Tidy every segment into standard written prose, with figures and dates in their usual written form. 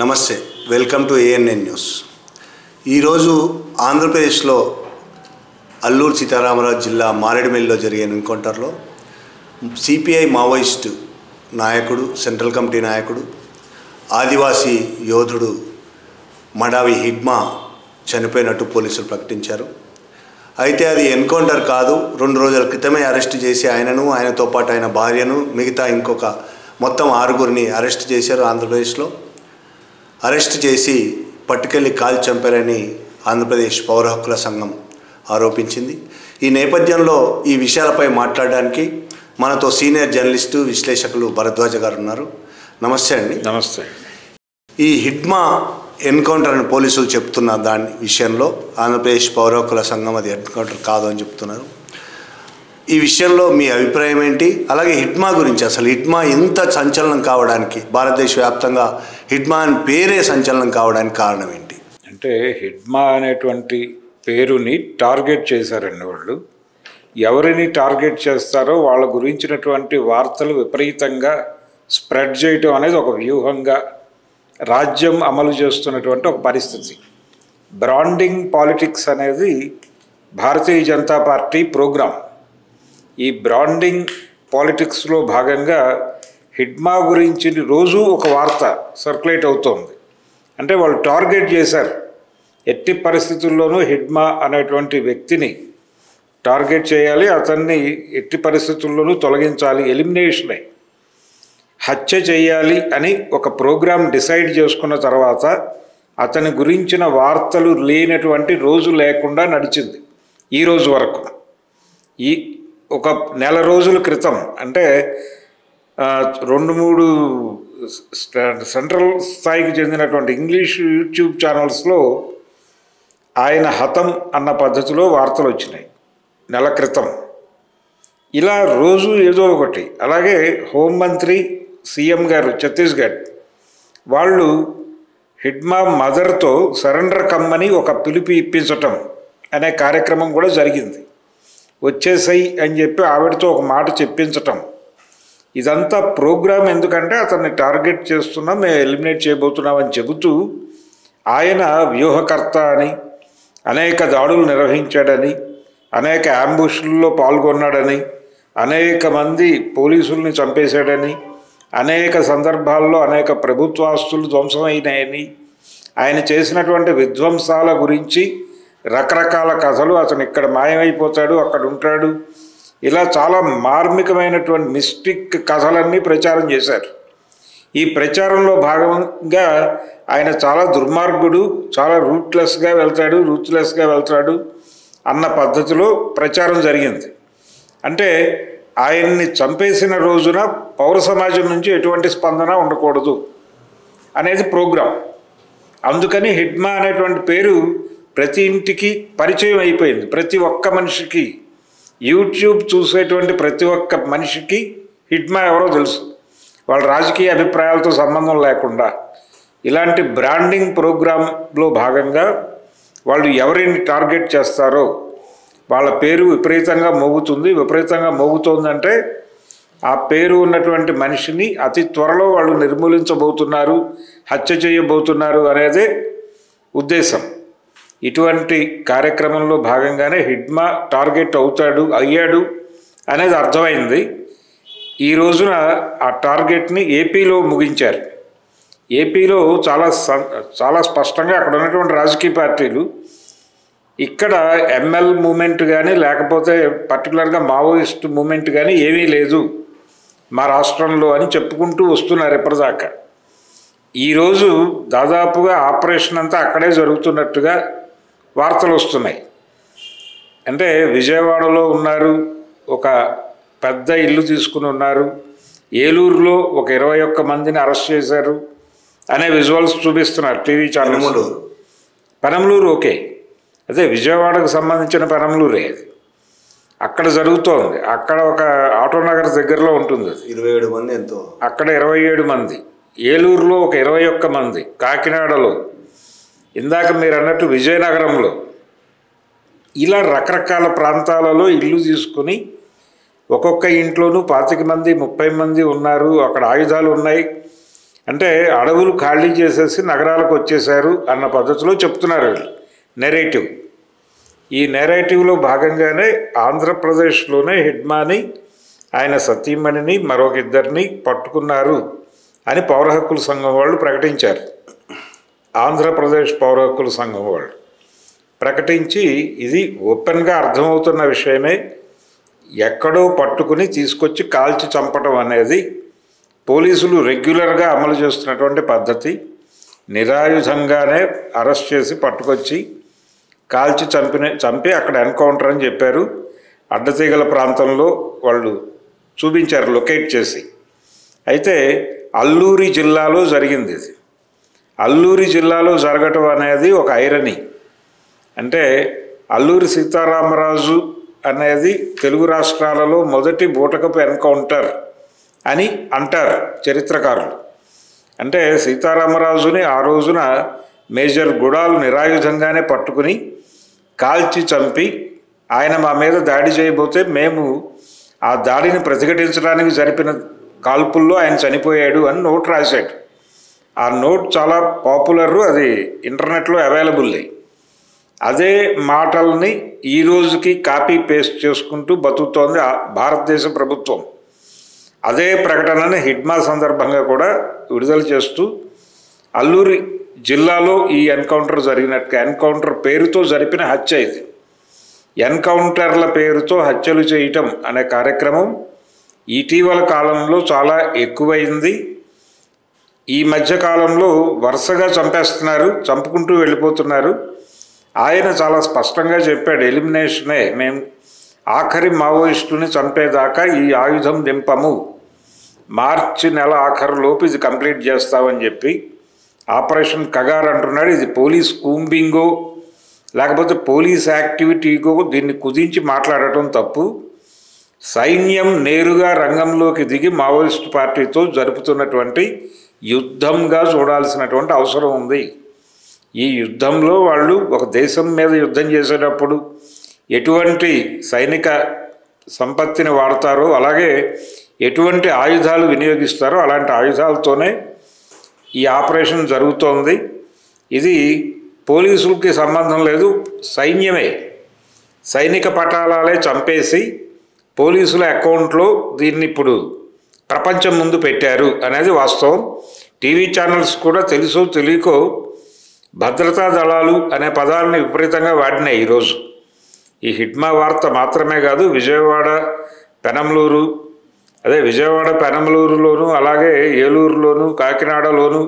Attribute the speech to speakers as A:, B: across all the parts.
A: నమస్తే, welcome to ANN news. ఈరోజు ఆంధ్రప్రదేశ్లో అల్లూరు సీతారామరాజు జిల్లా మారేడుమిల్లిలో జరిగిన ఎన్కౌంటర్లో సిపిఐ మావోయిస్టు నాయకుడు, సెంట్రల్ కమిటీ నాయకుడు, ఆదివాసీ యోధుడు మడావి హిడ్మా చనిపోయినట్టు పోలీసులు ప్రకటించారు. అయితే అది ఎన్కౌంటర్ కాదు. 2 రోజుల క్రితమే అరెస్ట్ చేసి ఆయనతో పాటు ఆయన భార్యను, మిగతా ఇంకొక మొత్తం 6గురిని అరెస్ట్ చేశారు. ఆంధ్రప్రదేశ్లో అరెస్ట్ చేసి పట్టుకెళ్ళి కాల్ చంపారని ఆంధ్రప్రదేశ్ పౌర హక్కుల సంఘం ఆరోపించింది. ఈ నేపథ్యంలో ఈ విషయాలపై మాట్లాడడానికి మనతో సీనియర్ జర్నలిస్టు, విశ్లేషకులు భరద్వాజ గారు ఉన్నారు. నమస్తే అండి.
B: నమస్తే.
A: ఈ హిడ్మా ఎన్కౌంటర్ అని పోలీసులు చెప్తున్న దాని విషయంలో ఆంధ్రప్రదేశ్ పౌర హక్కుల సంఘం అది ఎన్కౌంటర్ కాదు అని చెప్తున్నారు. ఈ విషయంలో మీ అభిప్రాయం ఏంటి? అలాగే హిడ్మా గురించి, అసలు హిడ్మా ఇంత సంచలనం కావడానికి, భారతదేశ వ్యాప్తంగా హిడ్మా అని పేరే సంచలనం కావడానికి కారణం ఏంటి?
B: అంటే హిడ్మా అనేటువంటి పేరుని టార్గెట్ చేశారండి వాళ్ళు. ఎవరిని టార్గెట్ చేస్తారో వాళ్ళ గురించినటువంటి వార్తలు విపరీతంగా స్ప్రెడ్ చేయటం అనేది ఒక వ్యూహంగా రాజ్యం అమలు చేస్తున్నటువంటి ఒక పరిస్థితి. బ్రాండింగ్ పాలిటిక్స్ అనేది భారతీయ జనతా పార్టీ ప్రోగ్రాం. ఈ బ్రాండింగ్ పాలిటిక్స్లో భాగంగా హిడ్మా గురించి రోజు ఒక వార్త సర్క్యులేట్ అవుతోంది. అంటే వాళ్ళు టార్గెట్ చేశారు. ఎట్టి పరిస్థితుల్లోనూ హిడ్మా అనేటువంటి వ్యక్తిని టార్గెట్ చేయాలి, అతన్ని ఎట్టి పరిస్థితుల్లోనూ తొలగించాలి, ఎలిమినేషన్ హత్య చేయాలి అని ఒక ప్రోగ్రాం డిసైడ్ చేసుకున్న తర్వాత అతని గురించిన వార్తలు లేనటువంటి రోజు లేకుండా నడిచింది ఈ రోజు వరకు. ఈ ఒక నెల రోజుల క్రితం, అంటే 2-3 సెంట్రల్ స్థాయికి చెందినటువంటి ఇంగ్లీష్ యూట్యూబ్ ఛానల్స్లో ఆయన హతం అన్న పద్ధతిలో వార్తలు వచ్చినాయి నెల క్రితం. ఇలా రోజు ఏదో ఒకటి. అలాగే హోంమంత్రి, సీఎం గారు ఛత్తీస్గఢ్ వాళ్ళు హిడ్మా మదర్తో సరెండర్ కమ్మని ఒక పిలుపు ఇప్పించటం అనే కార్యక్రమం కూడా జరిగింది. వచ్చేసాయి అని చెప్పి ఆవిడతో ఒక మాట చెప్పించటం. ఇదంతా ప్రోగ్రాం. ఎందుకంటే అతన్ని టార్గెట్ చేస్తున్నాం, మేము ఎలిమినేట్ చేయబోతున్నామని చెబుతూ ఆయన వ్యూహకర్త అని, అనేక దాడులు నిర్వహించాడని, అనేక అంబుష్లలో పాల్గొన్నాడని, అనేక మంది పోలీసుల్ని చంపేశాడని, అనేక సందర్భాల్లో అనేక ప్రభుత్వాస్తులు ధ్వంసమైనాయని, ఆయన చేసినటువంటి విధ్వంసాల గురించి రకరకాల కథలు, అతను ఇక్కడ మాయమైపోతాడు, అక్కడ ఉంటాడు, ఇలా చాలా మార్మికమైనటువంటి మిస్టిక్ కథలన్నీ ప్రచారం చేశారు. ఈ ప్రచారంలో భాగంగా ఆయన చాలా దుర్మార్గుడు, చాలా రూత్లెస్గా వెళ్తాడు అన్న పద్ధతిలో ప్రచారం జరిగింది. అంటే ఆయన్ని చంపేసిన రోజున పౌర సమాజం నుంచి ఎటువంటి స్పందన ఉండకూడదు అనేది ప్రోగ్రాం. అందుకని హిడ్మా అనేటువంటి పేరు ప్రతి ఇంటికి పరిచయం అయిపోయింది. ప్రతి ఒక్క మనిషికి, యూట్యూబ్ చూసేటువంటి ప్రతి ఒక్క మనిషికి హిడ్మా ఎవరో తెలుసు, వాళ్ళ రాజకీయ అభిప్రాయాలతో సంబంధం లేకుండా. ఇలాంటి బ్రాండింగ్ ప్రోగ్రాంలో భాగంగా వాళ్ళు ఎవరిని టార్గెట్ చేస్తారో వాళ్ళ పేరు విపరీతంగా మోగుతోందంటే ఆ పేరు ఉన్నటువంటి మనిషిని అతి త్వరలో వాళ్ళు నిర్మూలించబోతున్నారు, హత్య చేయబోతున్నారు అనేదే ఉద్దేశం. ఇటువంటి కార్యక్రమంలో భాగంగానే హిడ్మా టార్గెట్ అయ్యాడు అనేది అర్థమైంది. ఈ రోజున ఆ టార్గెట్ని ఏపీలో ముగించారు. ఏపీలో చాలా స్పష్టంగా అక్కడ ఉన్నటువంటి రాజకీయ పార్టీలు, ఇక్కడ ఎంఎల్ మూమెంట్ కానీ లేకపోతే పర్టికులర్గా మావోయిస్ట్ మూమెంట్ కానీ ఏమీ లేదు మా రాష్ట్రంలో అని చెప్పుకుంటూ వస్తున్నారు ఇప్పటిదాకా. ఈరోజు దాదాపుగా ఆపరేషన్ అంతా అక్కడే జరుగుతున్నట్టుగా వార్తలు వస్తున్నాయి. అంటే విజయవాడలో ఉన్నారు, ఒక పెద్ద ఇల్లు తీసుకుని ఉన్నారు, ఏలూరులో ఒక 21 మందిని అరెస్ట్ చేశారు అనే విజువల్స్ చూపిస్తున్నారు టీవీ ఛానల్. పెనంలూరు ఓకే, అదే విజయవాడకు సంబంధించిన పెనంలూరే అది. అక్కడ జరుగుతోంది. అక్కడ ఒక ఆటోనగర్ దగ్గరలో ఉంటుంది, అది
A: 27 మంది ఎంతో,
B: అక్కడ 27 మంది. ఏలూరులో ఒక 21 మంది. కాకినాడలో, ఇందాక మీరు అన్నట్టు విజయనగరంలో, ఇలా రకరకాల ప్రాంతాలలో ఇల్లు తీసుకుని ఒక్కొక్క ఇంట్లోనూ 25 మంది 30 మంది ఉన్నారు. అక్కడ ఆయుధాలు ఉన్నాయి. అంటే అడవులు ఖాళీ చేసేసి నగరాలకు వచ్చేశారు అన్న పద్ధతిలో చెప్తున్నారు వీళ్ళు నెరేటివ్. ఈ నెరేటివ్లో భాగంగానే ఆంధ్రప్రదేశ్లోనే హిడ్మాని ఆయన సతీమణిని మరొక ఇద్దరిని పట్టుకున్నారు అని పౌర హక్కుల సంఘం వాళ్ళు ప్రకటించారు. ఆంధ్రప్రదేశ్ పౌర హక్కుల సంఘం వాళ్ళు ప్రకటించి ఇది ఓపెన్గా అర్థమవుతున్న విషయమే, ఎక్కడో పట్టుకుని తీసుకొచ్చి కాల్చి చంపడం అనేది పోలీసులు రెగ్యులర్గా అమలు చేస్తున్నటువంటి పద్ధతి. నిరాయుధంగానే అరెస్ట్ చేసి పట్టుకొచ్చి కాల్చి చంపి అక్కడ ఎన్కౌంటర్ అని చెప్పారు. అడ్డతీగల ప్రాంతంలో వాళ్ళు చూపించారు లొకేట్ చేసి. అయితే అల్లూరి జిల్లాలో జరిగింది ఇది. అల్లూరి జిల్లాలో జరగటం అనేది ఒక ఐరనీ. అంటే అల్లూరి సీతారామరాజు అనేది తెలుగు రాష్ట్రాలలో మొదటి బూటకపు ఎన్కౌంటర్ అని అంటారు చరిత్రకారులు. అంటే సీతారామరాజుని ఆ రోజున మేజర్ గుడాలు నిరాయుధంగానే పట్టుకుని కాల్చి చంపి, ఆయన మా మీద దాడి చేయబోతే మేము ఆ దాడిని ప్రతిఘటించడానికి జరిపిన కాల్పుల్లో ఆయన చనిపోయాడు అని నోట్ రాశాడు. ఆ నోట్ చాలా పాపులర్, అది ఇంటర్నెట్లో అవైలబుల్. అదే మాటల్ని ఈ రోజుకి కాపీ పేస్ట్ చేసుకుంటూ బతుకుతోంది భారతదేశ ప్రభుత్వం. అదే ప్రకటనని హిడ్మా సందర్భంగా కూడా విడుదల చేస్తూ అల్లూరి జిల్లాలో ఈ ఎన్కౌంటర్ జరిగినట్టుగా, ఎన్కౌంటర్ పేరుతో జరిపిన హత్య ఇది. ఎన్కౌంటర్ల పేరుతో హత్యలు చేయటం అనే కార్యక్రమం ఇటీవల కాలంలో చాలా ఎక్కువైంది. ఈ మధ్య కాలంలో వరుసగా చంపేస్తున్నారు, చంపుకుంటూ వెళ్ళిపోతున్నారు. ఆయన చాలా స్పష్టంగా చెప్పాడు, ఎలిమినేషనే, మేము ఆఖరి మావోయిస్టుని చంపేదాకా ఈ ఆయుధం దింపము, మార్చి నెల ఆఖరులోపు ఇది కంప్లీట్ చేస్తామని చెప్పి ఆపరేషన్ కగార్ అంటున్నాడు. ఇది పోలీస్ కూంబింగో లేకపోతే పోలీస్ యాక్టివిటీగో దీన్ని కుదించి మాట్లాడటం తప్పు. సైన్యం నేరుగా రంగంలోకి దిగి మావోయిస్టు పార్టీతో జరుపుతున్నటువంటి యుద్ధంగా చూడాల్సినటువంటి అవసరం ఉంది. ఈ యుద్ధంలో వాళ్ళు ఒక దేశం మీద యుద్ధం చేసేటప్పుడు ఎటువంటి సైనిక సంపత్తిని వాడతారో, అలాగే ఎటువంటి ఆయుధాలు వినియోగిస్తారో అలాంటి ఆయుధాలతోనే ఈ ఆపరేషన్ జరుగుతోంది. ఇది పోలీసులకి సంబంధం లేదు, సైన్యమే, సైనిక పటాలాలే చంపేసి పోలీసుల అకౌంట్లో దీన్ని ఇప్పుడు ప్రపంచం ముందు పెట్టారు అనేది వాస్తవం. టీవీ ఛానల్స్ కూడా తెలుసో తెలియకో భద్రతా దళాలు అనే పదాలని విపరీతంగా వాడినాయి ఈరోజు. ఈ హిడ్మా వార్త మాత్రమే కాదు, విజయవాడ పెనమలూరులోను, అలాగే ఏలూరులోను, కాకినాడలోను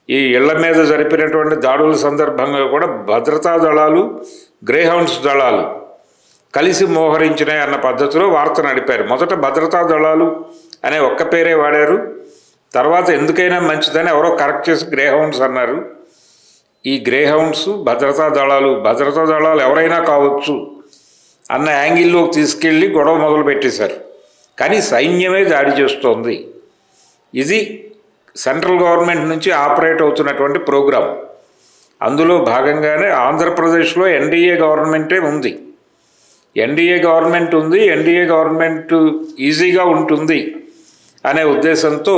B: ఈ ఇళ్ల మీద జరిపినటువంటి దాడుల సందర్భంగా కూడా భద్రతా దళాలు, గ్రేహౌండ్స్ దళాలు కలిసి మోహరించినాయి అన్న పద్ధతిలో వార్త నడిపారు. మొదట భద్రతా దళాలు అనే ఒక్క పేరే వాడారు, తర్వాత ఎందుకైనా మంచిదని ఎవరో కరెక్ట్ చేసి గ్రేహౌండ్స్ అన్నారు. ఈ గ్రేహౌండ్స్ భద్రతా దళాలు ఎవరైనా కావచ్చు అన్న యాంగిల్లోకి తీసుకెళ్ళి గొడవ మొదలు పెట్టేశారు. కానీ సైన్యమే దాడి చేస్తోంది. ఇది సెంట్రల్ గవర్నమెంట్ నుంచి ఆపరేట్ అవుతున్నటువంటి ప్రోగ్రాం. అందులో భాగంగానే ఆంధ్రప్రదేశ్లో ఎన్డీఏ గవర్నమెంటే ఉంది. ఎన్డీఏ గవర్నమెంట్ ఈజీగా ఉంటుంది అనే ఉద్దేశంతో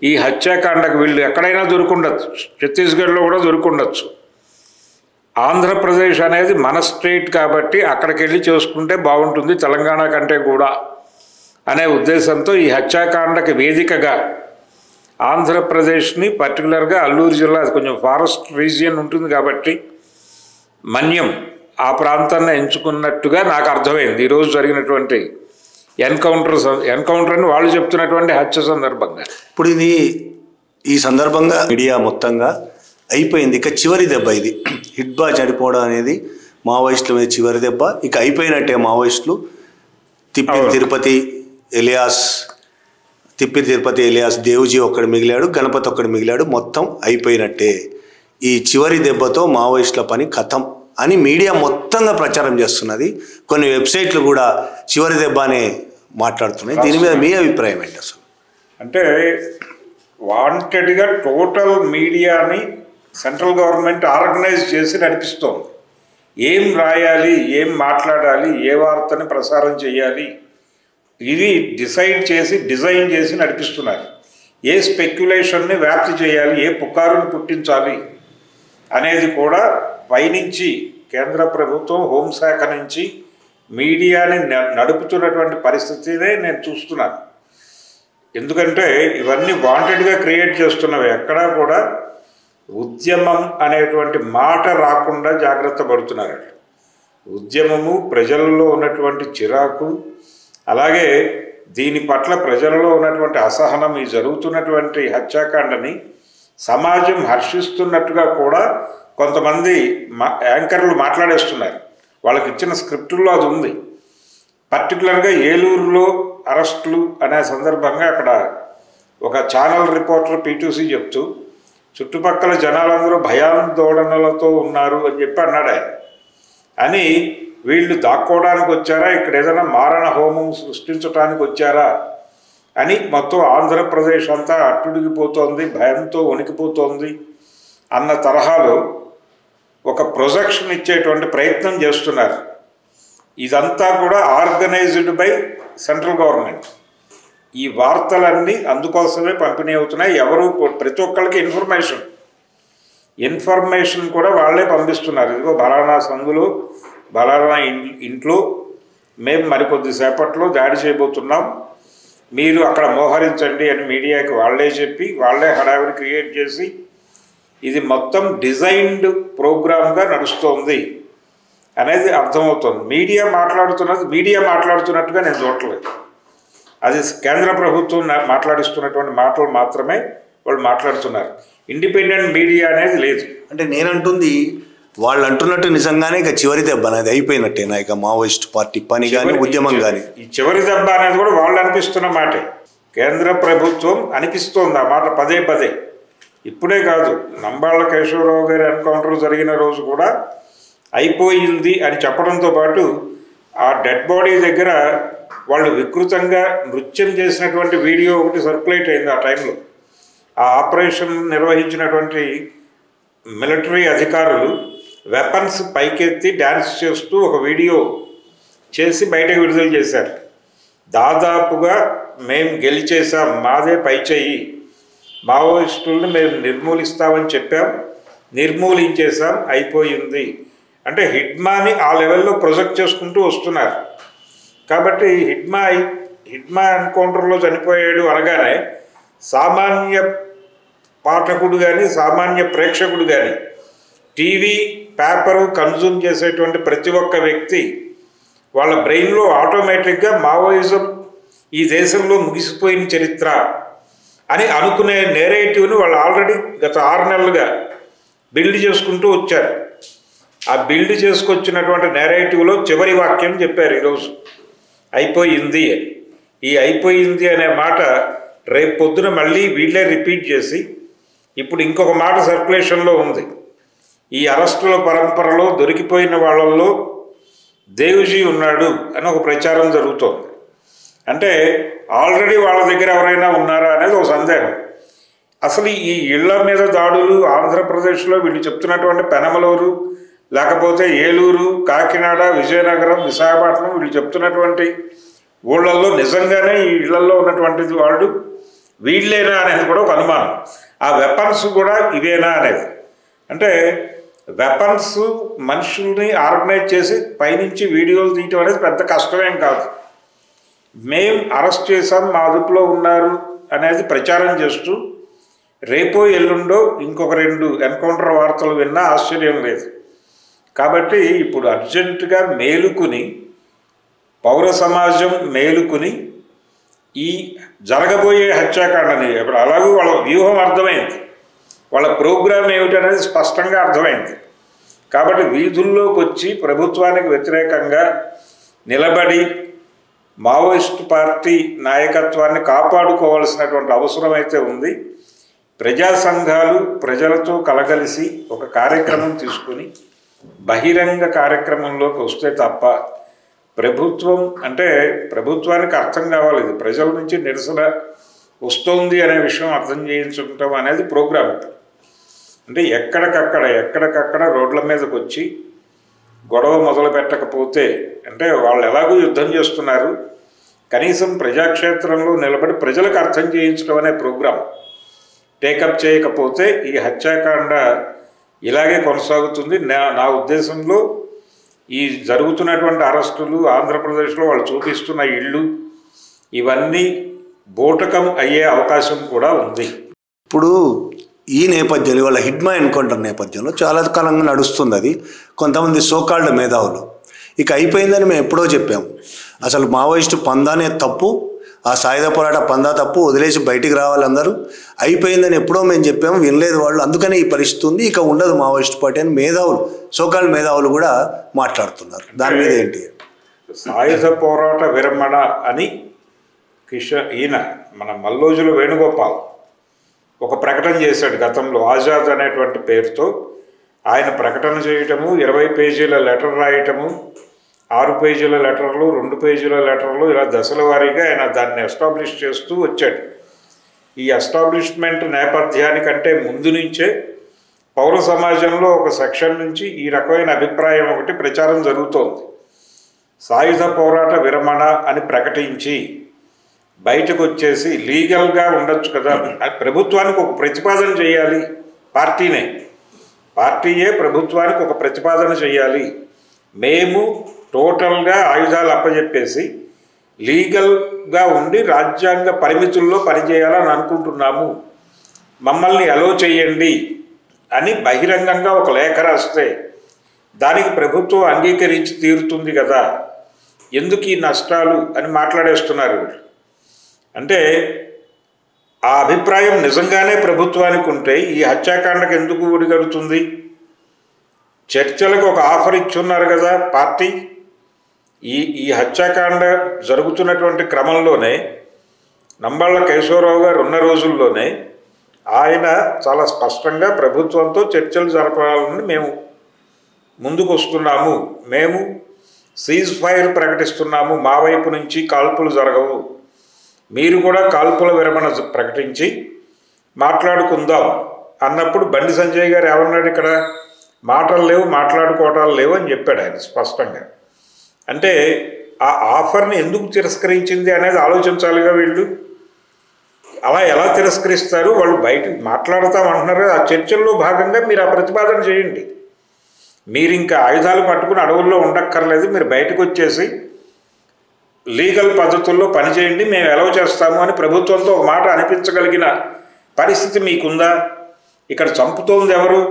B: ఈ హత్యాకాండకు వీళ్ళు ఎక్కడైనా దొరుకుండొచ్చు, ఛత్తీస్గఢ్లో కూడా దొరుకుండొచ్చు. ఆంధ్రప్రదేశ్ అనేది మన స్టేట్ కాబట్టి అక్కడికి వెళ్ళి చేసుకుంటే బాగుంటుంది తెలంగాణ కంటే కూడా అనే ఉద్దేశంతో ఈ హత్యాకాండకి వేదికగా ఆంధ్రప్రదేశ్ని, పర్టికులర్గా అల్లూరు జిల్లా, అది కొంచెం ఫారెస్ట్ రీజియన్ ఉంటుంది కాబట్టి మన్యం ఆ ప్రాంతాన్ని ఎంచుకున్నట్టుగా నాకు అర్థమైంది ఈరోజు జరిగినటువంటి ఎన్కౌంటర్ అని వాళ్ళు చెప్తున్నటువంటి హత్య సందర్భంగా.
A: ఇప్పుడు ఇది ఈ సందర్భంగా మీడియా మొత్తంగా అయిపోయింది. ఇక చివరి దెబ్బ ఇది. హిడ్మా చనిపోవడం అనేది మావోయిస్టుల మీద చివరి దెబ్బ. ఇక అయిపోయినట్టే మావోయిస్టులు. తిప్పి తిరుపతి ఎలియాస్, దేవుజీ ఒక్కడు మిగిలాడు, గణపతి ఒక్కడు మిగిలాడు, మొత్తం అయిపోయినట్టే. ఈ చివరి దెబ్బతో మావోయిస్టుల పని ఖతం అని మీడియా మొత్తంగా ప్రచారం చేస్తున్నది. కొన్ని వెబ్సైట్లు కూడా చివరి దెబ్బ అనే మాట్లాడుతున్నాయి. దీని మీద మీ అభిప్రాయం ఏంటి అసలు?
B: అంటే వాంటెడ్గా టోటల్ మీడియాని సెంట్రల్ గవర్నమెంట్ ఆర్గనైజ్ చేసి నడిపిస్తోంది. ఏం రాయాలి, ఏం మాట్లాడాలి, ఏ వార్తని ప్రసారం చేయాలి, ఇది డిజైన్ చేసి నడిపిస్తున్నారు. ఏ స్పెక్యులేషన్ని వ్యాప్తి చేయాలి, ఏ పుకారును పుట్టించాలి అనేది కూడా పైనుంచి కేంద్ర ప్రభుత్వం హోంశాఖ నుంచి మీడియాని నడుపుతున్నటువంటి పరిస్థితినే నేను చూస్తున్నాను. ఎందుకంటే ఇవన్నీ వాంటెడ్గా క్రియేట్ చేస్తున్నవి. ఎక్కడా కూడా ఉద్యమం అనేటువంటి మాట రాకుండా జాగ్రత్త పడుతున్నారు. ఉద్యమము, ప్రజలలో ఉన్నటువంటి చిరాకు, అలాగే దీని పట్ల ప్రజలలో ఉన్నటువంటి అసహనం, ఈ జరుగుతున్నటువంటి హత్యాకాండని సమాజం హర్షిస్తున్నట్టుగా కూడా కొంతమంది యాంకర్లు మాట్లాడేస్తున్నారు. వాళ్ళకి ఇచ్చిన స్క్రిప్టుల్లో అది ఉంది. పర్టికులర్గా ఏలూరులో అరెస్టులు అనే సందర్భంగా అక్కడ ఒక ఛానల్ రిపోర్టర్ P2C చెప్తూ చుట్టుపక్కల జనాలందరూ భయాందోళనలతో ఉన్నారు అని చెప్పి అన్నాడు ఆయన. అని వీళ్ళు దాక్కోవడానికి వచ్చారా, ఇక్కడ ఏదైనా మారణ హోమం సృష్టించడానికి వచ్చారా అని మొత్తం ఆంధ్రప్రదేశ్ అంతా అట్టుడిగిపోతోంది, భయంతో వణికిపోతోంది అన్న తరహాలో ఒక ప్రొజెక్షన్ ఇచ్చేటువంటి ప్రయత్నం చేస్తున్నారు. ఇదంతా కూడా ఆర్గనైజ్డ్ బై సెంట్రల్ గవర్నమెంట్. ఈ వార్తలన్నీ అందుకోసమే పంపిణీ అవుతున్నాయి. ఎవరు ప్రతి ఒక్కరికి ఇన్ఫర్మేషన్ కూడా వాళ్ళే పంపిస్తున్నారు. ఇదిగో బలానా సందులో బలానా ఇంట్లో మేము మరికొద్దిసేపట్లో దాడి చేయబోతున్నాం, మీరు అక్కడ మోహరించండి అని మీడియాకి వాళ్ళే చెప్పి వాళ్ళే హడావిడి క్రియేట్ చేసి ఇది మొత్తం డిజైన్డ్ ప్రోగ్రామ్గా నడుస్తోంది అనేది అర్థమవుతుంది. మీడియా మాట్లాడుతున్నట్టుగా నేను చూడట్లేదు. అది కేంద్ర ప్రభుత్వం మాట్లాడిస్తున్నటువంటి మాటలు మాత్రమే వాళ్ళు మాట్లాడుతున్నారు. ఇండిపెండెంట్ మీడియా అనేది లేదు.
A: అంటే నేనంటుంది వాళ్ళు అంటున్నట్టు నిజంగానే ఇక చివరి దెబ్బ అనేది అయిపోయినట్టేనా ఇక మావోయిస్ట్ పార్టీ పని కానీ ఉద్యమం కానీ?
B: ఈ చివరి దెబ్బ అనేది కూడా వాళ్ళు అనిపిస్తున్న మాటే. కేంద్ర ప్రభుత్వం అనిపిస్తోంది ఆ మాట పదే పదే. ఇప్పుడే కాదు, నంబాళ్ళ కేశవరావు గారి ఎన్కౌంటర్ జరిగిన రోజు కూడా అయిపోయింది అని చెప్పడంతో పాటు ఆ డెడ్ బాడీ దగ్గర వాళ్ళు వికృతంగా నృత్యం చేసినటువంటి వీడియో ఒకటి సర్క్యులేట్ అయింది ఆ టైంలో. ఆ ఆపరేషన్ నిర్వహించినటువంటి మిలిటరీ అధికారులు వెపన్స్ పైకెత్తి డ్యాన్స్ చేస్తూ ఒక వీడియో చేసి బయటకు విడుదల చేశారు. దాదాపుగా మేము గెలిచేసాం, మాదే పై చెయ్యి, మావోయిస్టులను మేము నిర్మూలిస్తామని చెప్పాం, నిర్మూలించేసాం, అయిపోయింది అంటే హిడ్మాని ఆ లెవెల్లో ప్రొజెక్ట్ చేసుకుంటూ వస్తున్నారు. కాబట్టి హిడ్మా ఎన్కౌంటర్లో చనిపోయాడు అనగానే సామాన్య పాఠకుడు కానీ సామాన్య ప్రేక్షకుడు కానీ టీవీ పేపరు కన్జ్యూమ్ చేసేటువంటి ప్రతి ఒక్క వ్యక్తి వాళ్ళ బ్రెయిన్లో ఆటోమేటిక్గా మావోయిజం ఈ దేశంలో ముగిసిపోయిన చరిత్ర అని అనుకునే నేరేటివ్ని వాళ్ళు ఆల్రెడీ గత 6 నెలలుగా బిల్డ్ చేసుకుంటూ వచ్చారు. ఆ బిల్డ్ చేసుకొచ్చినటువంటి నేరేటివ్లో చివరి వాక్యం చెప్పారు ఈరోజు, అయిపోయింది అని. ఈ అయిపోయింది అనే మాట రేపు పొద్దున మళ్ళీ వీళ్ళే రిపీట్ చేసి ఇప్పుడు ఇంకొక మాట సర్క్యులేషన్లో ఉంది. ఈ అరెస్టుల పరంపరలో దొరికిపోయిన వాళ్ళల్లో దేవుజీ ఉన్నాడు అని ఒక ప్రచారం జరుగుతోంది. అంటే ఆల్రెడీ వాళ్ళ దగ్గర ఎవరైనా ఉన్నారా అనేది ఒక సందేహం. అసలు ఈ ఇళ్ల మీద దాడులు ఆంధ్రప్రదేశ్లో వీళ్ళు చెప్తున్నటువంటి పెనమలూరు, లేకపోతే ఏలూరు, కాకినాడ, విజయనగరం, విశాఖపట్నం వీళ్ళు చెప్తున్నటువంటి ఊళ్ళల్లో నిజంగానే ఈ ఇళ్లలో ఉన్నటువంటి వాళ్ళు వీళ్ళేనా అనేది కూడా ఒక అనుమానం. ఆ వెపన్స్ కూడా ఇవేనా అనేది. అంటే వెపన్స్ మనుషుల్ని ఆర్గనైజ్ చేసి పైనుంచి వీడియోలు తీయటం అనేది పెద్ద కష్టమేం కాదు. మేం అరెస్ట్ చేసాం, మా అదుపులో ఉన్నారు అనేది ప్రచారం చేస్తూ రేపో ఎల్లుండో ఇంకొక 2 ఎన్కౌంటర్ వార్తలు విన్నా ఆశ్చర్యం లేదు. కాబట్టి ఇప్పుడు అర్జెంటుగా మేలుకుని పౌర సమాజం మేలుకుని ఈ జరగబోయే హత్యాకాండని ఇప్పుడు అలాగే వాళ్ళ వ్యూహం అర్థమైంది, వాళ్ళ ప్రోగ్రాం ఏమిటనేది స్పష్టంగా అర్థమైంది. కాబట్టి వీధుల్లోకి వచ్చి ప్రభుత్వానికి వ్యతిరేకంగా నిలబడి మావోయిస్టు పార్టీ నాయకత్వాన్ని కాపాడుకోవాల్సినటువంటి అవసరం అయితే ఉంది. ప్రజా సంఘాలు ప్రజలతో కలగలిసి ఒక కార్యక్రమం తీసుకుని బహిరంగ కార్యక్రమంలోకి వస్తే తప్ప ప్రభుత్వం అంటే ప్రభుత్వానికి అర్థం కావాలి, ఇది ప్రజల నుంచి నిరసన వస్తుంది అనే విషయం అర్థం చేయించడం అనేది ప్రోగ్రామ్. అంటే ఎక్కడికక్కడ రోడ్ల మీదకి వచ్చి గొడవ మొదలు పెట్టకపోతే, అంటే వాళ్ళు ఎలాగూ యుద్ధం చేస్తున్నారు, కనీసం ప్రజాక్షేత్రంలో నిలబడి ప్రజలకు అర్థం చేయించడం అనే ప్రోగ్రాం టేకప్ చేయకపోతే ఈ హత్యాకాండ ఇలాగే కొనసాగుతుంది. నా ఉద్దేశంలో ఈ జరుగుతున్నటువంటి అరెస్టులు, ఆంధ్రప్రదేశ్లో వాళ్ళు చూపిస్తున్న ఇళ్ళు, ఇవన్నీ బోటకం అయ్యే అవకాశం కూడా ఉంది.
A: ఇప్పుడు ఈ నేపథ్యంలో వాళ్ళ హిడ్మా ఎన్కౌంటర్ నేపథ్యంలో చాలా కాలంగా నడుస్తుంది. అది కొంతమంది సోకాల్డ్ మేధావులు ఇక అయిపోయిందని మేము ఎప్పుడో చెప్పాము. అసలు మావోయిస్టు పందానే తప్పు, ఆ సాయుధ పోరాట పందా తప్పు, వదిలేసి బయటికి రావాలి అందరూ, అయిపోయిందని ఎప్పుడో మేము చెప్పాము, వినలేదు వాళ్ళు. అందుకనే ఈ పరిస్థితి ఉంది, ఇక ఉండదు మావోయిస్టు పార్టీ అని మేధావులు, సోకాల్డ్ మేధావులు కూడా మాట్లాడుతున్నారు. దాని మీద ఏంటి?
B: సాయుధ పోరాట విరమణ అని ఈయన మన మల్లోజుల వేణుగోపాల్ ఒక ప్రకటన చేశాడు గతంలో. ఆజాద్ అనేటువంటి పేరుతో ఆయన ప్రకటన చేయటము, 20 పేజీల లెటర్ రాయటము, 6 పేజీల లెటర్లు, 2 పేజీల లెటర్లు, ఇలా దశల వారీగా ఆయన దాన్ని ఎస్టాబ్లిష్ చేస్తూ వచ్చాడు. ఈ ఎస్టాబ్లిష్మెంట్ నేపథ్యానికంటే ముందు నుంచే పౌర సమాజంలో ఒక సెక్షన్ నుంచి ఈ రకమైన అభిప్రాయం ఒకటి ప్రచారం జరుగుతోంది. సాయుధ పోరాట విరమణ అని ప్రకటించి బయటకు వచ్చేసి లీగల్గా ఉండొచ్చు కదా, ప్రభుత్వానికి ఒక ప్రతిపాదన చేయాలి, పార్టీయే ప్రభుత్వానికి ఒక ప్రతిపాదన చేయాలి, మేము టోటల్గా ఆయుధాలు అప్పచెప్పేసి లీగల్గా ఉండి రాజ్యాంగ పరిమితుల్లో పనిచేయాలని అనుకుంటున్నాము, మమ్మల్ని అలో చేయండి అని బహిరంగంగా ఒక లేఖ రాస్తే దానికి ప్రభుత్వం అంగీకరించి తీరుతుంది కదా, ఎందుకు ఈ నష్టాలు అని మాట్లాడేస్తున్నారు. అంటే ఆ అభిప్రాయం నిజంగానే ప్రభుత్వానికి ఉంటే ఈ హత్యాకాండకు ఎందుకు ఒడిగడుతుంది? చర్చలకు ఒక ఆఫర్ ఇచ్చున్నారు కదా పార్టీ. ఈ హత్యాకాండ జరుగుతున్నటువంటి క్రమంలోనే నంబాళ్ళ కేశవరావు గారు ఉన్న రోజుల్లోనే ఆయన చాలా స్పష్టంగా ప్రభుత్వంతో చర్చలు జరపాలని మేము ముందుకు వస్తున్నాము, మేము సీజ్ ఫైర్ ప్రకటిస్తున్నాము, మా వైపు నుంచి కాల్పులు జరగవు, మీరు కూడా కాల్పుల విరమణ ప్రకటించి మాట్లాడుకుందాం అన్నప్పుడు బండి సంజయ్ గారు ఏమన్నాడు, ఇక్కడ మాటలు లేవు, మాట్లాడుకోవటాలు లేవు అని చెప్పాడు ఆయన స్పష్టంగా. అంటే ఆ ఆఫర్ని ఎందుకు తిరస్కరించింది అనేది ఆలోచించాలిగా వీళ్ళు. అలా ఎలా తిరస్కరిస్తారు? వాళ్ళు బయటకు మాట్లాడతామంటున్నారు, ఆ చర్చల్లో భాగంగా మీరు ఆ ప్రతిపాదన చేయండి. మీరు ఇంకా ఆయుధాలు పట్టుకుని అడవుల్లో ఉండక్కర్లేదు, మీరు బయటకు వచ్చేసి లీగల్ పద్ధతుల్లో పనిచేయండి, మేము ఎలవ్ చేస్తాము అని ప్రభుత్వంతో ఒక మాట అనిపించగలిగిన పరిస్థితి మీకుందా? ఇక్కడ చంపుతోంది ఎవరు?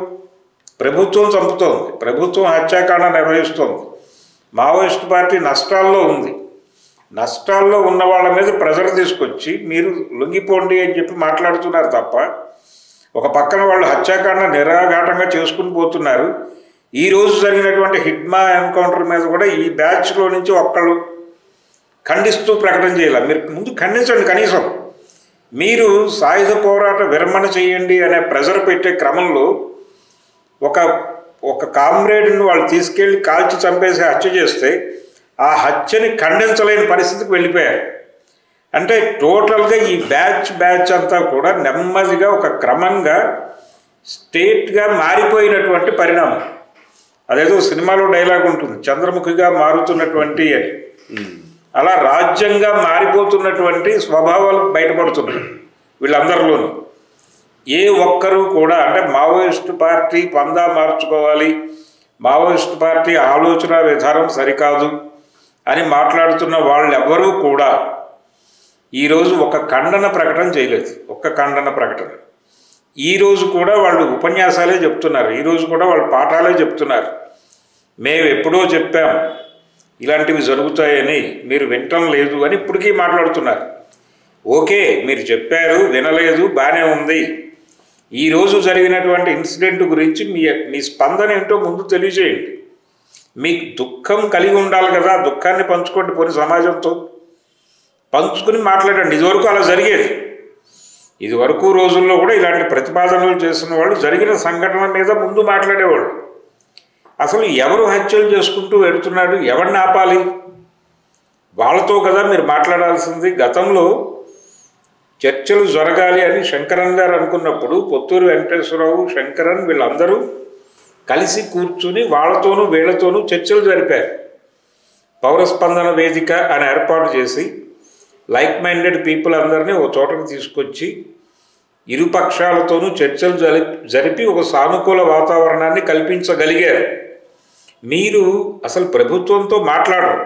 B: ప్రభుత్వం చంపుతోంది, ప్రభుత్వం హత్యాకాండ నిర్వహిస్తోంది. మావోయిస్టు పార్టీ నష్టాల్లో ఉంది, నష్టాల్లో ఉన్న వాళ్ళ మీద ప్రెజర్ తీసుకొచ్చి మీరు లొంగిపోండి అని చెప్పి మాట్లాడుతున్నారు తప్ప, ఒక పక్కన వాళ్ళు హత్యాకాండ నిరాఘాటంగా చేసుకుని పోతున్నారు. ఈరోజు జరిగినటువంటి హిడ్మా ఎన్కౌంటర్ మీద కూడా ఈ బ్యాచ్లో నుంచి ఒక్కళ్ళు ఖండిస్తూ ప్రకటన చేయాలి. మీరు ముందు ఖండించండి, కనీసం మీరు సాయుధ పోరాట విరమణ చేయండి అనే ప్రెజర్ పెట్టే క్రమంలో ఒక కామ్రేడ్ని వాళ్ళు తీసుకెళ్ళి కాల్చి చంపేసి హత్య చేస్తే ఆ హత్యని ఖండించలేని పరిస్థితికి వెళ్ళిపోయారు. అంటే టోటల్గా ఈ బ్యాచ్ అంతా కూడా నెమ్మదిగా ఒక క్రమంగా స్టేట్గా మారిపోయినటువంటి పరిణామం. అదేదో సినిమాలో డైలాగ్ ఉంటుంది, చంద్రముఖిగా మారుతున్నటువంటి అని. అలా రాజ్యంగా మారిపోతున్నటువంటి స్వభావాలు బయటపడుతున్నాయి వీళ్ళందరిలోనూ. ఏ ఒక్కరూ కూడా అంటే మావోయిస్టు పార్టీ పందా మార్చుకోవాలి, మావోయిస్టు పార్టీ ఆలోచన విధానం సరికాదు అని మాట్లాడుతున్న వాళ్ళెవ్వరూ కూడా ఈరోజు ఒక ఖండన ప్రకటన చేయలేదు, ఒక్క ఖండన ప్రకటన. ఈరోజు కూడా వాళ్ళు ఉపన్యాసాలే చెప్తున్నారు, ఈరోజు కూడా వాళ్ళు పాఠాలే చెప్తున్నారు. మేము ఎప్పుడో చెప్పాం ఇలాంటివి జరుగుతాయని, మీరు వినటం లేదు అని ఇప్పటికీ మాట్లాడుతున్నారు. ఓకే, మీరు చెప్పారు, వినలేదు, బాగానే ఉంది. ఈరోజు జరిగినటువంటి ఇన్సిడెంట్ గురించి మీ స్పందన ఏంటో ముందు తెలియజేయండి. మీకు దుఃఖం కలిగి ఉండాలి కదా, దుఃఖాన్ని పంచుకోండి, పోనీ సమాజంతో పంచుకుని మాట్లాడండి. ఇదివరకు అలా జరిగేది. ఇదివరకు రోజుల్లో కూడా ఇలాంటి ప్రతిపాదనలు చేసిన వాళ్ళు జరిగిన సంఘటన మీద ముందు మాట్లాడేవాళ్ళు. అసలు ఎవరు హత్యలు చేసుకుంటూ వెళుతున్నాడు, ఎవరిని ఆపాలి? వాళ్ళతో కదా మీరు మాట్లాడాల్సింది. గతంలో చర్చలు జరగాలి అని శంకరన్ గారు అనుకున్నప్పుడు పొత్తూరు వెంకటేశ్వరరావు, శంకరన్ వీళ్ళందరూ కలిసి కూర్చుని వాళ్ళతోనూ వీళ్ళతోనూ చర్చలు జరిపారు. పౌరస్పందన వేదిక అని ఏర్పాటు చేసి లైక్ మైండెడ్ పీపుల్ అందరినీ ఒక చోటకు తీసుకొచ్చి ఇరుపక్షాలతోనూ చర్చలు జరిపి ఒక సానుకూల వాతావరణాన్ని కల్పించగలిగారు. మీరు అసలు ప్రభుత్వంతో మాట్లాడరు,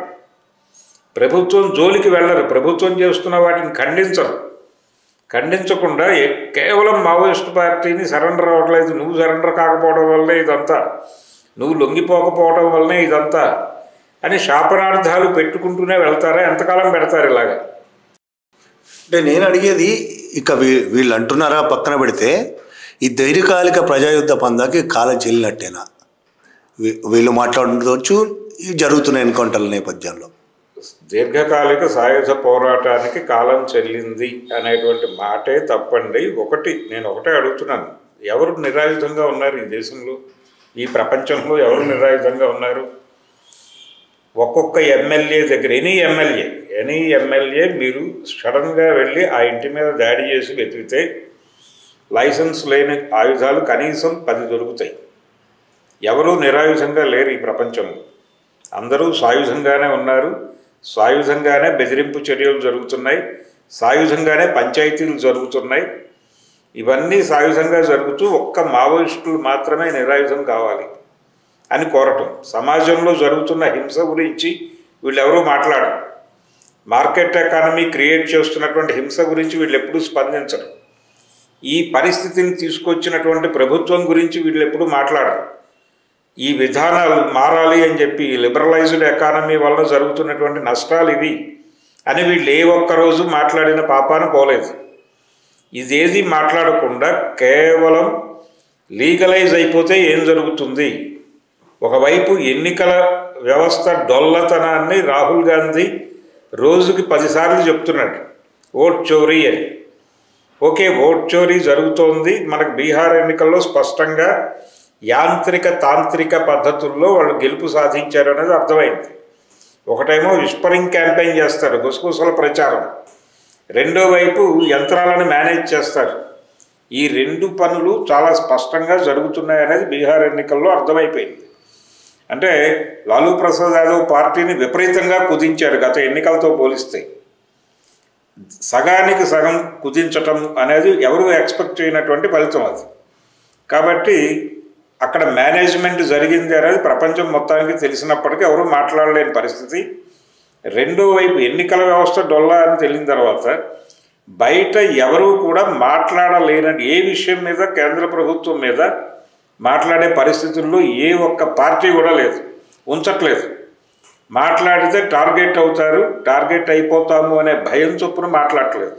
B: ప్రభుత్వం జోలికి వెళ్ళరు, ప్రభుత్వం చేస్తున్న వాటిని ఖండించరు. ఖండించకుండా కేవలం మావోయిస్టు పార్టీని సరెండర్ అవ్వట్లేదు, నువ్వు సరెండర్ కాకపోవడం వల్లే ఇదంతా, నువ్వు లొంగిపోకపోవడం వల్లనే ఇదంతా అని శాపనార్థాలు పెట్టుకుంటూనే వెళ్తారా? ఎంతకాలం పెడతారు ఇలాగా?
A: అంటే నేను అడిగేది, ఇక వీళ్ళు అంటున్నారా పక్కన పెడితే, ఈ దీర్ఘకాలిక ప్రజాయుద్ధ పందాకి కాలం చెల్లినట్టేనా? వీళ్ళు మాట్లాడుకోవచ్చు ఈ జరుగుతున్న ఎన్కౌంటర్ల నేపథ్యంలో.
B: దీర్ఘకాలిక సాయుధ పోరాటానికి కాలం చెల్లింది అనేటువంటి మాటే తప్పండి. నేను ఒకటే అడుగుతున్నాను, ఎవరు నిరాయుధంగా ఉన్నారు ఈ దేశంలో, ఈ ప్రపంచంలో ఎవరు నిరాయుధంగా ఉన్నారు? ఒక్కొక్క ఎమ్మెల్యే దగ్గర ఎనీ ఎమ్మెల్యే మీరు సడన్గా వెళ్ళి ఆ ఇంటి మీద దాడి చేసి వెతికితే లైసెన్స్ లేని ఆయుధాలు కనీసం 10 దొరుకుతాయి. ఎవరూ నిరాయుధంగా లేరు ఈ ప్రపంచంలో, అందరూ సాయుధంగానే ఉన్నారు. సాయుధంగానే బెదిరింపు చర్యలు జరుగుతున్నాయి, సాయుధంగానే పంచాయతీలు జరుగుతున్నాయి. ఇవన్నీ సాయుధంగా జరుగుతూ ఒక్క మావోయిస్టులు మాత్రమే నిరాయుధం కావాలి అని కోరటం. సమాజంలో జరుగుతున్న హింస గురించి వీళ్ళెవరూ మాట్లాడరు. మార్కెట్ ఎకానమీ క్రియేట్ చేస్తున్నటువంటి హింస గురించి వీళ్ళు ఎప్పుడూ స్పందించరు. ఈ పరిస్థితిని తీసుకొచ్చినటువంటి ప్రభుత్వం గురించి వీళ్ళు ఎప్పుడూ మాట్లాడరు. ఈ విధానాలు మారాలి అని చెప్పి లిబరలైజ్డ్ ఎకానమీ వల్ల జరుగుతున్నటువంటి నష్టాలు ఇవి అని వీళ్ళు ఏ ఒక్కరోజు మాట్లాడిన పాపాన పోలేదు. ఇదేది మాట్లాడకుండా కేవలం లీగలైజ్ అయిపోతే ఏం జరుగుతుంది? ఒకవైపు ఎన్నికల వ్యవస్థ డొల్లతనాన్ని రాహుల్ గాంధీ రోజుకి 10 సార్లు చెప్తున్నాడు, ఓట్ చోరీ అని. ఓకే, ఓట్ చోరీ జరుగుతోంది. మనకు బీహార్ ఎన్నికల్లో స్పష్టంగా తాంత్రిక పద్ధతుల్లో వాళ్ళు గెలుపు సాధించారు అనేది అర్థమైంది. ఒకటేమో విస్పరింగ్ క్యాంపెయిన్ చేస్తారు, గుసగుసల ప్రచారం. రెండో వైపు యంత్రాలను మేనేజ్ చేస్తారు. ఈ 2 పనులు చాలా స్పష్టంగా జరుగుతున్నాయనేది బీహార్ ఎన్నికల్లో అర్థమైపోయింది. అంటే లాలూ ప్రసాద్ యాదవ్ పార్టీని విపరీతంగా కుదించారు గత ఎన్నికలతో పోలిస్తే. సగానికి సగం కుదించటం అనేది ఎవరు ఎక్స్పెక్ట్ చేయనటువంటి ఫలితం అది. కాబట్టి అక్కడ మేనేజ్మెంట్ జరిగింది అనేది ప్రపంచం మొత్తానికి తెలిసినప్పటికీ ఎవరు మాట్లాడలేని పరిస్థితి. రెండో వైపు ఎన్నికల వ్యవస్థ డొల్లా అని తెలియని తర్వాత బయట ఎవరూ కూడా మాట్లాడలేనని, ఏ విషయం మీద కేంద్ర ప్రభుత్వం మీద మాట్లాడే పరిస్థితుల్లో ఏ ఒక్క పార్టీ కూడా లేదు, ఉంచట్లేదు. మాట్లాడితే టార్గెట్ అవుతారు, టార్గెట్ అయిపోతాము అనే భయం చొప్పున మాట్లాడట్లేదు.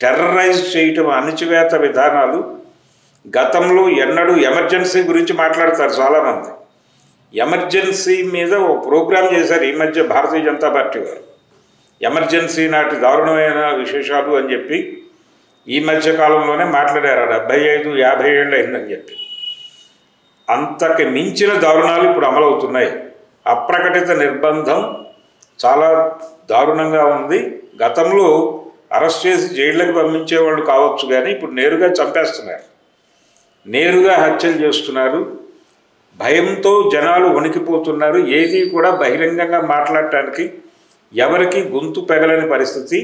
B: టెర్రరైజ్ చేయటం, అణచివేత విధానాలు. గతంలో ఎన్నడూ ఎమర్జెన్సీ గురించి మాట్లాడతారు చాలామంది. ఎమర్జెన్సీ మీద ఓ ప్రోగ్రాం చేశారు ఈ మధ్య భారతీయ జనతా పార్టీ వారు. ఎమర్జెన్సీ నాటి దారుణమైన విశేషాలు అని చెప్పి ఈ మధ్య కాలంలోనే మాట్లాడారు. 75-50 ఏళ్ళు అయిందని చెప్పి. అంతకి మించిన దారుణాలు ఇప్పుడు అమలవుతున్నాయి. అప్రకటిత నిర్బంధం చాలా దారుణంగా ఉంది. గతంలో అరెస్ట్ చేసి జైళ్ళకి పంపించేవాళ్ళు కావచ్చు, కానీ ఇప్పుడు నేరుగా చంపేస్తున్నారు, నేరుగా హత్యలు చేస్తున్నారు. భయంతో జనాలు వణికిపోతున్నారు. ఏది కూడా బహిరంగంగా మాట్లాడటానికి ఎవరికి గొంతు పెగలని పరిస్థితి.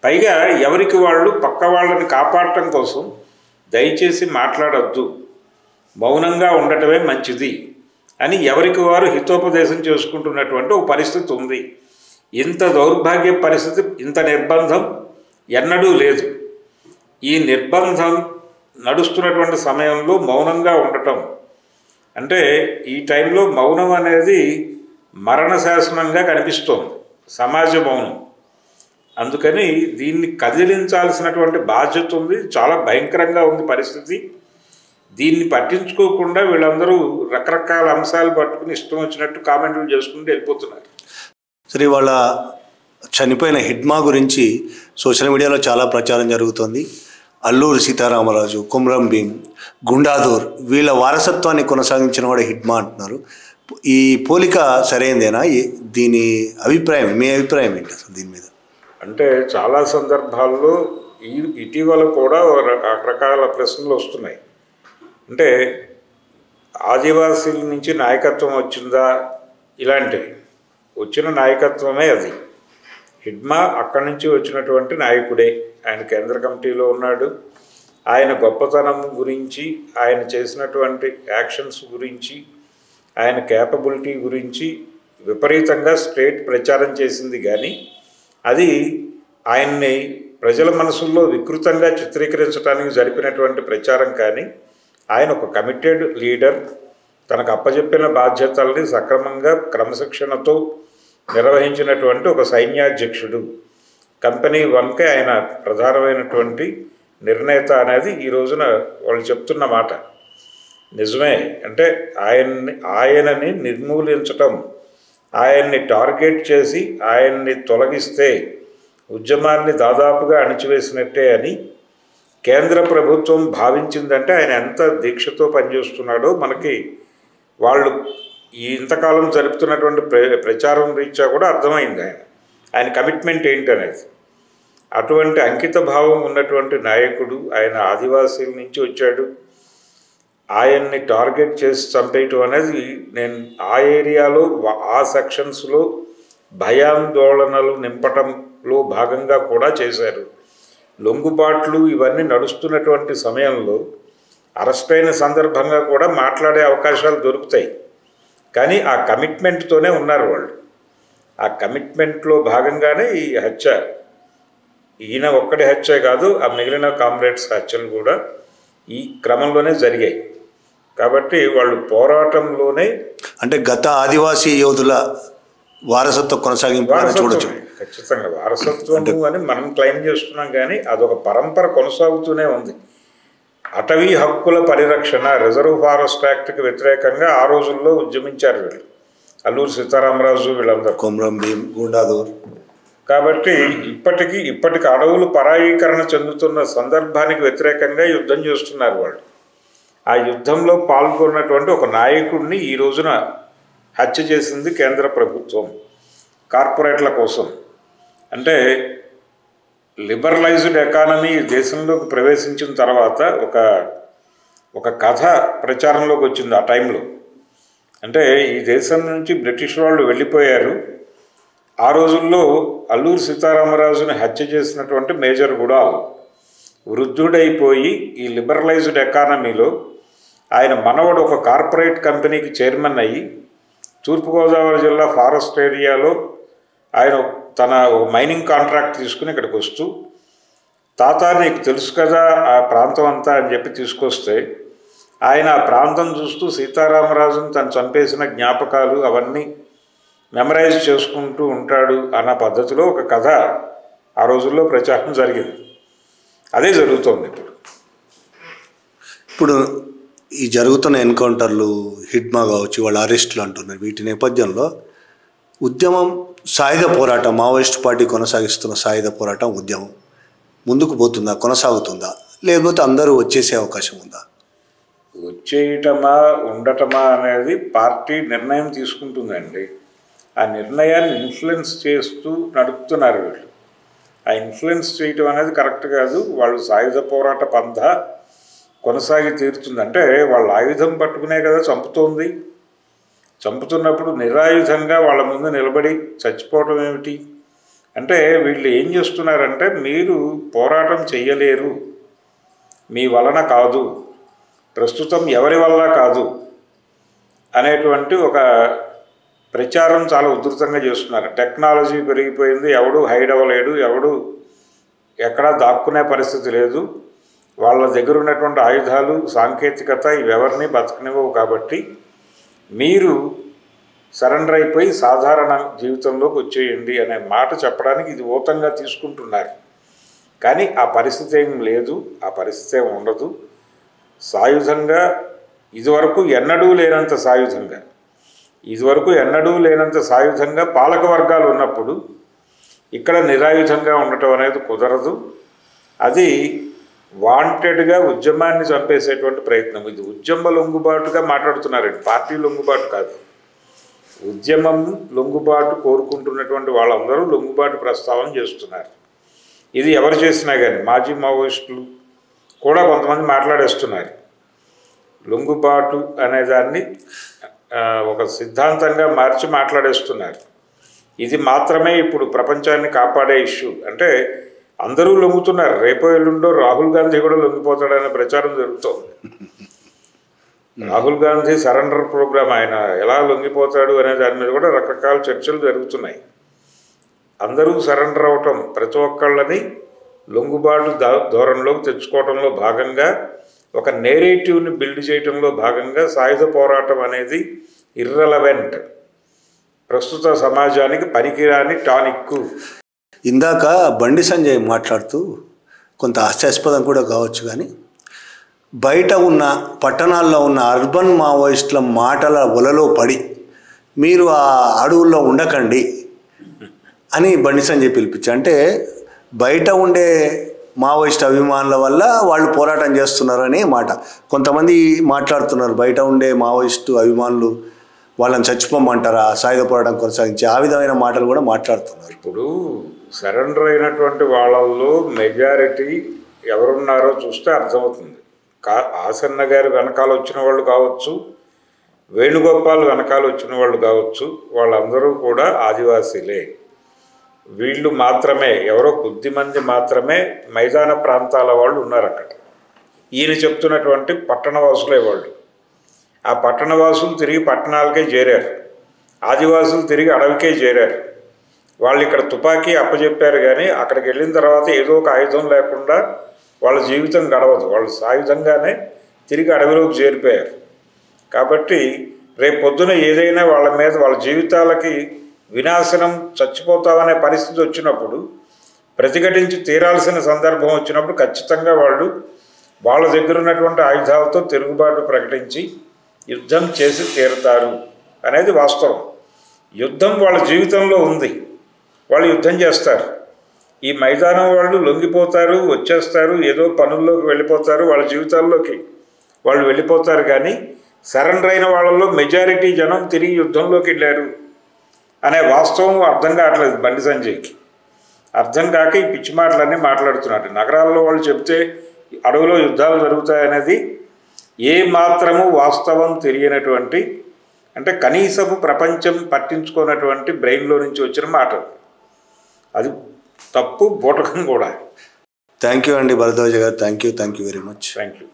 B: పైగా ఎవరికి వాళ్ళు పక్క వాళ్ళని కాపాడటం కోసం దయచేసి మాట్లాడొద్దు, మౌనంగా ఉండటమే మంచిది అని ఎవరికి వారు హితోపదేశం చేసుకుంటున్నటువంటి ఒక పరిస్థితి ఉంది. ఇంత దౌర్భాగ్య పరిస్థితి, ఇంత నిర్బంధం ఎన్నడూ లేదు. ఈ నిర్బంధం నడుస్తున్నటువంటి సమయంలో మౌనంగా ఉండటం అంటే, ఈ టైంలో మౌనం అనేది మరణ శాసనంగా కనిపిస్తోంది, సమాజ మౌనం. అందుకని దీన్ని కదిలించాల్సినటువంటి బాధ్యత ఉంది. చాలా భయంకరంగా ఉంది పరిస్థితి. దీన్ని పట్టించుకోకుండా వీళ్ళందరూ రకరకాల అంశాలు పట్టుకుని ఇష్టం వచ్చినట్టు కామెంట్లు చేసుకుంటూ వెళ్ళిపోతున్నారు.
A: సరే, వాళ్ళ చనిపోయిన హిడ్మా గురించి సోషల్ మీడియాలో చాలా ప్రచారం జరుగుతుంది. అల్లూరి సీతారామరాజు, కుమ్రం భీం, గుండాధూర్ వీళ్ళ వారసత్వాన్ని కొనసాగించిన వాడు హిడ్మా అంటున్నారు. ఈ పోలిక సరైనదేనా? దీని అభిప్రాయం, మీ అభిప్రాయం ఏంటి అసలు దీని మీద?
B: అంటే చాలా సందర్భాల్లో ఇటీవల కూడా రకరకాల ప్రశ్నలు వస్తున్నాయి. అంటే ఆదివాసీల నుంచి నాయకత్వం వచ్చిందా? ఇలాంటివి వచ్చిన నాయకత్వమే అది. హిడ్మా అక్కడి నుంచి వచ్చినటువంటి నాయకుడే. ఆయన కేంద్ర కమిటీలో ఉన్నాడు. ఆయన గొప్పతనం గురించి, ఆయన చేసినటువంటి యాక్షన్స్ గురించి, ఆయన క్యాపబిలిటీ గురించి విపరీతంగా స్టేట్ ప్రచారం చేసింది. కానీ అది ఆయన్ని ప్రజల మనసుల్లో వికృతంగా చిత్రీకరించడానికి జరిపినటువంటి ప్రచారం. కానీ ఆయన ఒక కమిటెడ్ లీడర్, తనకు అప్పచెప్పిన బాధ్యతల్ని సక్రమంగా క్రమశిక్షణతో నిర్వహించినటువంటి ఒక సైన్యాధ్యక్షుడు. కంపెనీ వన్కే ఆయన ప్రధానమైనటువంటి నిర్ణేత అనేది ఈ రోజున వాళ్ళు చెప్తున్న మాట నిజమే. అంటే ఆయనని నిర్మూలించటం, ఆయన్ని టార్గెట్ చేసి ఆయన్ని తొలగిస్తే ఉద్యమాన్ని దాదాపుగా అణిచివేసినట్టే అని కేంద్ర ప్రభుత్వం భావించిందంటే ఆయన ఎంత దీక్షతో పనిచేస్తున్నాడో మనకి వాళ్ళు ఇంతకాలం జరుపుతున్నటువంటి ప్రచారం రీత్యా కూడా అర్థమైంది. ఆయన కమిట్మెంట్ ఏంటనేది. అటువంటి అంకిత భావం ఉన్నటువంటి నాయకుడు. ఆయన ఆదివాసీల నుంచి వచ్చాడు. ఆయన్ని టార్గెట్ చేసి చంపేయటం అనేది నేను ఆ ఏరియాలో ఆ సెక్షన్స్లో భయాందోళనలు నింపటంలో భాగంగా కూడా చేశారు. లొంగుబాట్లు ఇవన్నీ నడుస్తున్నటువంటి సమయంలో అరెస్ట్ అయిన సందర్భంగా కూడా మాట్లాడే అవకాశాలు దొరుకుతాయి. కానీ ఆ కమిట్మెంట్తోనే ఉన్నారు వాళ్ళు. ఆ కమిట్మెంట్లో భాగంగానే ఈ హత్య, ఈయన ఒక్కడి హత్య కాదు, ఆ మిగిలిన కామ్రేడ్స్ హత్యలు కూడా ఈ క్రమంలోనే జరిగాయి. కాబట్టి వాళ్ళు పోరాటంలోనే,
A: అంటే గత ఆదివాసీ యోధుల వారసత్వ కొనసాగింపు చూడొచ్చు.
B: ఖచ్చితంగా వారసత్వం అని మనం క్లెయిమ్ చేస్తున్నాం. కానీ అదొక పరంపర కొనసాగుతూనే ఉంది. అటవీ హక్కుల పరిరక్షణ, రిజర్వ్ ఫారెస్ట్ యాక్ట్కి వ్యతిరేకంగా ఆ రోజుల్లో ఉద్యమించారు వీళ్ళు. అల్లూరు సీతారామరాజు వీళ్ళందరూ,
A: కొమరం భీం, గుండాదూర్.
B: కాబట్టి ఇప్పటికి అడవులు పరాయీకరణ చెందుతున్న సందర్భానికి వ్యతిరేకంగా యుద్ధం చేస్తున్నారు వాళ్ళు. ఆ యుద్ధంలో పాల్గొన్నటువంటి ఒక నాయకుడిని ఈ రోజున హత్య చేసింది కేంద్ర ప్రభుత్వం కార్పొరేట్ల కోసం. అంటే లిబరలైజ్డ్ ఎకానమీ దేశంలోకి ప్రవేశించిన తర్వాత ఒక కథ ప్రచారంలోకి వచ్చింది ఆ టైంలో. అంటే ఈ దేశం నుంచి బ్రిటిష్ వాళ్ళు వెళ్ళిపోయారు. ఆ రోజుల్లో అల్లూరు సీతారామరాజుని హత్య చేసినటువంటి మేజర్ గుడాల్ వృద్ధుడైపోయి ఈ లిబరలైజ్డ్ ఎకానమీలో ఆయన మనవడు ఒక కార్పొరేట్ కంపెనీకి చైర్మన్ అయ్యి తూర్పుగోదావరి జిల్లా ఫారెస్ట్ ఏరియాలో ఆయన తన మైనింగ్ కాంట్రాక్ట్ తీసుకుని ఇక్కడికి వస్తూ, తాత నీకు తెలుసు కదా ఆ ప్రాంతం అంతా అని చెప్పి తీసుకొస్తే ఆయన ఆ ప్రాంతం చూస్తూ సీతారామరాజును తను చంపేసిన జ్ఞాపకాలు అవన్నీ మెమరైజ్ చేసుకుంటూ ఉంటాడు అన్న పద్ధతిలో ఒక కథ ఆ రోజుల్లో ప్రచారం జరిగింది. అదే జరుగుతోంది
A: ఇప్పుడు ఈ జరుగుతున్న ఎన్కౌంటర్లు, హిడ్మా కావచ్చు, వాళ్ళ అరెస్టులు అంటున్నారు. వీటి నేపథ్యంలో ఉద్యమం, సాయుధ పోరాటం, మావోయిస్ట్ పార్టీ కొనసాగిస్తున్న సాయుధ పోరాటం ఉద్యమం ముందుకు పోతుందా, కొనసాగుతుందా, లేకపోతే అందరూ వచ్చేసే అవకాశం ఉందా?
B: వచ్చేయటమా ఉండటమా అనేది పార్టీ నిర్ణయం తీసుకుంటుందండి. ఆ నిర్ణయాన్ని ఇన్ఫ్లుయెన్స్ చేస్తూ నడుపుతున్నారు వీళ్ళు. ఆ ఇన్ఫ్లుయెన్స్ చేయటం అనేది కరెక్ట్ కాదు. వాళ్ళు సాయుధ పోరాట పంథ కొనసాగి తీరుతుందంటే వాళ్ళ ఆయుధం పట్టుకునే కదా చంపుతోంది. చంపుతున్నప్పుడు నిరాయుధంగా వాళ్ళ ముందు నిలబడి చచ్చిపోవటం ఏమిటి అంటే, వీళ్ళు ఏం చేస్తున్నారంటే మీరు పోరాటం చెయ్యలేరు, మీ వలన కాదు, ప్రస్తుతం ఎవరి వల్ల కాదు అనేటువంటి ఒక ప్రచారం చాలా ఉధృతంగా చేస్తున్నారు. టెక్నాలజీ పెరిగిపోయింది, ఎవడు హైడ్ అవ్వలేడు, ఎవడు ఎక్కడా దాక్కునే పరిస్థితి లేదు, వాళ్ళ దగ్గర ఉన్నటువంటి ఆయుధాలు, సాంకేతికత ఇవెవరిని బతకనివ్వవు, కాబట్టి మీరు సరెండర్ అయిపోయి సాధారణ జీవితంలోకి వచ్చేయండి అనే మాట చెప్పడానికి ఇది ఊతంగా తీసుకుంటున్నారు. కానీ ఆ పరిస్థితి ఏం లేదు, ఆ పరిస్థితి ఏం ఉండదు. సాయుధంగా ఇదివరకు ఎన్నడూ లేనంత సాయుధంగా పాలక వర్గాలు ఉన్నప్పుడు ఇక్కడ నిరాయుధంగా ఉండటం అనేది కుదరదు. అది వాంటెడ్గా ఉద్యమాన్ని చంపేసేటువంటి ప్రయత్నం. ఇది ఉద్యమ లొంగుబాటుగా మాట్లాడుతున్నారండి, పార్టీ లొంగుబాటు కాదు. ఉద్యమం లొంగుబాటు కోరుకుంటున్నటువంటి వాళ్ళందరూ లొంగుబాటు ప్రస్తావన చేస్తున్నారు. ఇది ఎవరు చేసినా కానీ మాజీ మావోయిస్టులు కూడా కొంతమంది మాట్లాడేస్తున్నారు. లొంగుబాటు అనేదాన్ని ఒక సిద్ధాంతంగా మార్చి మాట్లాడేస్తున్నారు. ఇది మాత్రమే ఇప్పుడు ప్రపంచాన్ని కాపాడే ఇష్యూ. అంటే అందరూ లొంగుతున్నారు. రేపో ఎల్లుండో రాహుల్ గాంధీ కూడా లొంగిపోతాడనే ప్రచారం జరుగుతోంది. రాహుల్ గాంధీ సరెండర్ ప్రోగ్రామ్, ఆయన ఎలా లొంగిపోతాడు అనే దాని మీద కూడా రకరకాల చర్చలు జరుగుతున్నాయి. అందరూ సరెండర్ అవటం, ప్రతి ఒక్కళ్ళని లొంగుబాటు ధోరణిలోకి తెచ్చుకోవడంలో భాగంగా, ఒక నేరేటివ్ని బిల్డ్ చేయడంలో భాగంగా సాయుధ పోరాటం అనేది ఇర్రెలవెంట్, ప్రస్తుత సమాజానికి పనికిరాని టానిక్కు.
A: ఇందాక బండి సంజయ్ మాట్లాడుతూ కొంత హాస్యాస్పదం కూడా కావచ్చు, కానీ బయట ఉన్న పట్టణాల్లో ఉన్న అర్బన్ మావోయిస్టుల మాటల వలలో పడి మీరు ఆ అడవుల్లో ఉండకండి అని బండి సంజయ్ పిలిపించారు. అంటే బయట ఉండే మావోయిస్ట్ అభిమానుల వల్ల వాళ్ళు పోరాటం చేస్తున్నారనే మాట. కొంతమంది మాట్లాడుతున్నారు, బయట ఉండే మావోయిస్టు అభిమానులు వాళ్ళని చచ్చిపోమంటారా సాయుధ పోరాటం కొనసాగించి, ఆ విధమైన మాటలు కూడా మాట్లాడుతున్నారు.
B: ఇప్పుడు సరెండర్ అయినటువంటి వాళ్ళల్లో మెజారిటీ ఎవరున్నారో చూస్తే అర్థమవుతుంది. ఆసన్న గారి వెనకాల వచ్చిన వాళ్ళు కావచ్చు, వేణుగోపాల్ వెనకాల వచ్చిన వాళ్ళు కావచ్చు, వాళ్ళందరూ కూడా ఆదివాసీలే. వీళ్ళు మాత్రమే, ఎవరో కొద్దిమంది మాత్రమే మైదాన ప్రాంతాల వాళ్ళు ఉన్నారు అక్కడ. ఈయన చెప్తున్నటువంటి పట్టణవాసులే వాళ్ళు. ఆ పట్టణవాసులు తిరిగి పట్టణాలకే చేరారు, ఆదివాసులు తిరిగి అడవికే చేరారు. వాళ్ళు ఇక్కడ తుపాకీ అప్పచెప్పారు, కానీ అక్కడికి వెళ్ళిన తర్వాత ఏదో ఒక ఆయుధం లేకుండా వాళ్ళ జీవితం గడవదు. వాళ్ళు సాయుధంగానే తిరిగి అడవిలోకి చేరిపోయారు. కాబట్టి రేపు పొద్దున ఏదైనా వాళ్ళ మీద, వాళ్ళ జీవితాలకి వినాశనం, చచ్చిపోతామనే పరిస్థితి వచ్చినప్పుడు, ప్రతిఘటించి తీరాల్సిన సందర్భం వచ్చినప్పుడు ఖచ్చితంగా వాళ్ళు వాళ్ళ దగ్గర ఉన్నటువంటి ఆయుధాలతో తిరుగుబాటు ప్రకటించి యుద్ధం చేసి తీరుతారు అనేది వాస్తవం. యుద్ధం వాళ్ళ జీవితంలో ఉంది, వాళ్ళు యుద్ధం చేస్తారు. ఈ మైదానం వాళ్ళు లొంగిపోతారు, వచ్చేస్తారు, ఏదో పనుల్లోకి వెళ్ళిపోతారు, వాళ్ళ జీవితాల్లోకి వాళ్ళు వెళ్ళిపోతారు. కానీ సరెండర్ అయిన వాళ్ళలో మెజారిటీ జనం తిరిగి యుద్ధంలోకి వెళ్ళారు అనే వాస్తవం అర్థం కావట్లేదు బండి సంజయ్కి. అర్థం కాక ఈ పిచ్చి మాటలన్నీ మాట్లాడుతున్నాడు. నగరాల్లో వాళ్ళు చెప్తే అడవిలో యుద్ధాలు జరుగుతాయనేది ఏ మాత్రము వాస్తవం తెలియనటువంటి, అంటే కనీసపు ప్రపంచం పట్టించుకున్నటువంటి బ్రెయిన్లో నుంచి వచ్చిన మాట. అది తప్పు, బూటకం కూడా.
A: థ్యాంక్ యూ అండి భరద్వాజ గారు. Thank you very much.
B: Thank you.